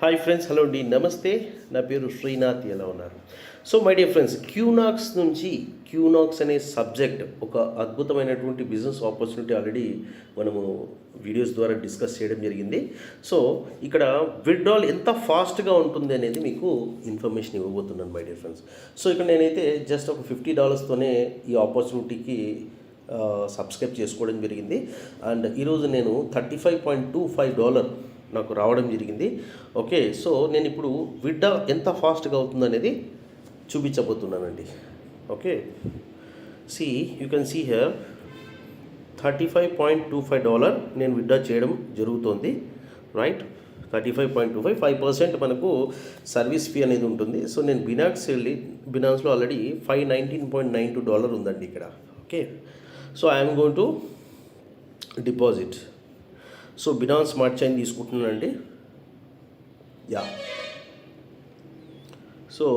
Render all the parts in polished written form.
Hi friends, hello అండి, నమస్తే. నా పేరు శ్రీనాథ్. ఎలా ఉన్నారు? సో మై డియర్ ఫ్రెండ్స్, క్యూనాక్స్ అనే సబ్జెక్ట్ ఒక అద్భుతమైనటువంటి బిజినెస్ ఆపర్చునిటీ ఆల్రెడీ మనము వీడియోస్ ద్వారా డిస్కస్ చేయడం జరిగింది. సో ఇక్కడ విత్డ్రాల్ ఎంత ఫాస్ట్గా ఉంటుంది అనేది మీకు ఇన్ఫర్మేషన్ ఇవ్వబోతున్నాను మై డియర్ ఫ్రెండ్స్. సో ఇక్కడ నేనైతే జస్ట్ ఒక $50తోనే ఈ ఆపర్చునిటీకి సబ్స్క్రైబ్ చేసుకోవడం జరిగింది. అండ్ ఈరోజు నేను $35.25 నాకు రావడం జరిగింది. ఓకే, సో నేను ఇప్పుడు విడ్డా ఎంత ఫాస్ట్గా అవుతుంది అనేది చూపించబోతున్నానండి. Okay, you can see here $35.25 నేను విడ్డా చేయడం జరుగుతుంది. రైట్, 35.25 మనకు సర్వీస్ ఫీ అనేది ఉంటుంది. సో నేను బినాన్స్లో ఆల్రెడీ $519.92 ఉందండి ఇక్కడ. Okay, so I'm going to deposit. So Binance smart chain తీసుకుంటున్నానండి. యా, సో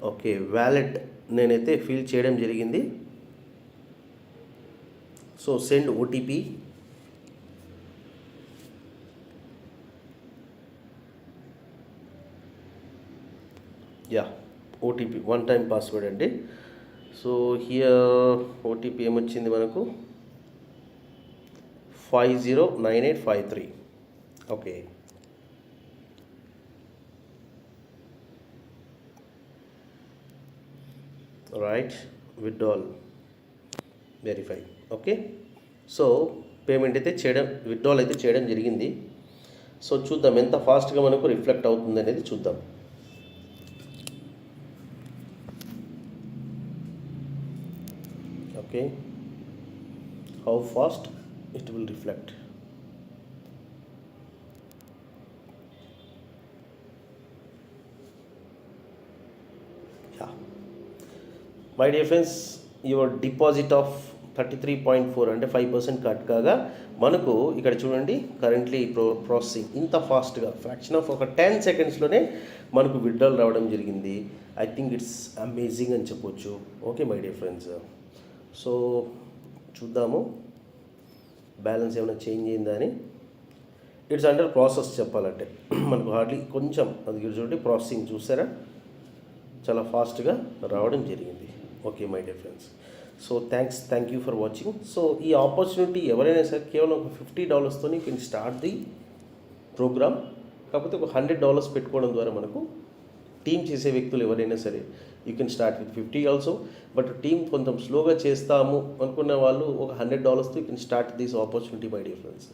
ఓకే, వ్యాలెట్ నేనైతే ఫిల్ చేయడం జరిగింది. So send OTP. Yeah, OTP 1 time password అండి. సో హియర్ ఓటీపీ ఏమొచ్చింది మనకు 509853. Okay, right, withdrawal verify. Okay, so payment అయితే withdrawal అయితే చేయడం జరిగింది. సో చూద్దాం ఎంత ఫాస్ట్గా మనకు రిఫ్లెక్ట్ అవుతుంది అనేది చూద్దాం. Okay, how fast it will reflect. Yeah, my dear friends, your deposit of 33.4 అంటే 5% కట్ కాగా మనకు ఇక్కడ చూడండి కరెంట్లీ ప్రాసెసింగ్ ఇంత ఫాస్ట్గా ఫ్రాక్షన్ ఆఫ్ ఒక 10 సెకండ్స్లోనే మనకు విత్డ్రాల్ రావడం జరిగింది. ఐ థింక్ ఇట్స్ అమేజింగ్ అని చెప్పొచ్చు. Okay my dear friends, so చూద్దాము బ్యాలెన్స్ ఏమైనా చేంజ్ అయిందా అని. ఇట్స్ అండర్ ప్రాసెస్ చెప్పాలంటే మనకు హార్డ్లీ కొంచెం అది చూడండి ప్రాసెసింగ్ చూసారా, చాలా ఫాస్ట్గా రావడం జరిగింది. Okay my dear friends, so thank you for watching. So ఈ ఆపర్చునిటీ ఎవరైనా సరే కేవలం ఒక $50తోని you can start the programme. కాకపోతే ఒక $100 పెట్టుకోవడం ద్వారా మనకు టీమ్ చేసే వ్యక్తులు ఎవరైనా సరే you can start with 50 also. But team కొంచెం స్లోగా చేస్తాము అనుకున్న వాళ్ళు ఒక $100తో you can start this opportunity my dear friends.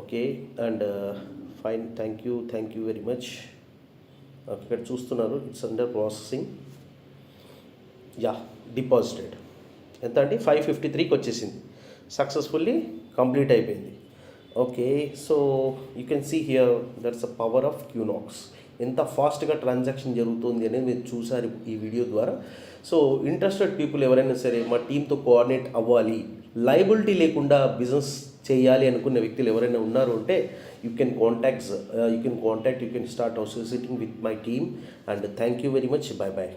Okay, and fine, thank you very much. ఇక్కడ చూస్తున్నారు it's under processing. Yeah, deposited ఎంత అండి 553కి వచ్చేసింది, సక్సెస్ఫుల్లీ కంప్లీట్ అయిపోయింది. Okay, so you can see here that's a power of Qunox. ఎంత ఫాస్ట్గా transaction జరుగుతుంది అనేది మీరు చూసారు ఈ వీడియో ద్వారా. సో ఇంట్రెస్టెడ్ పీపుల్ ఎవరైనా సరే మా టీంతో కోఆర్డినేట్ అవ్వాలి, లయబిలిటీ లేకుండా బిజినెస్ చేయాలి అనుకున్న వ్యక్తులు ఎవరైనా ఉన్నారు అంటే you can contact, you can start associating with my team. And thank you very much. By.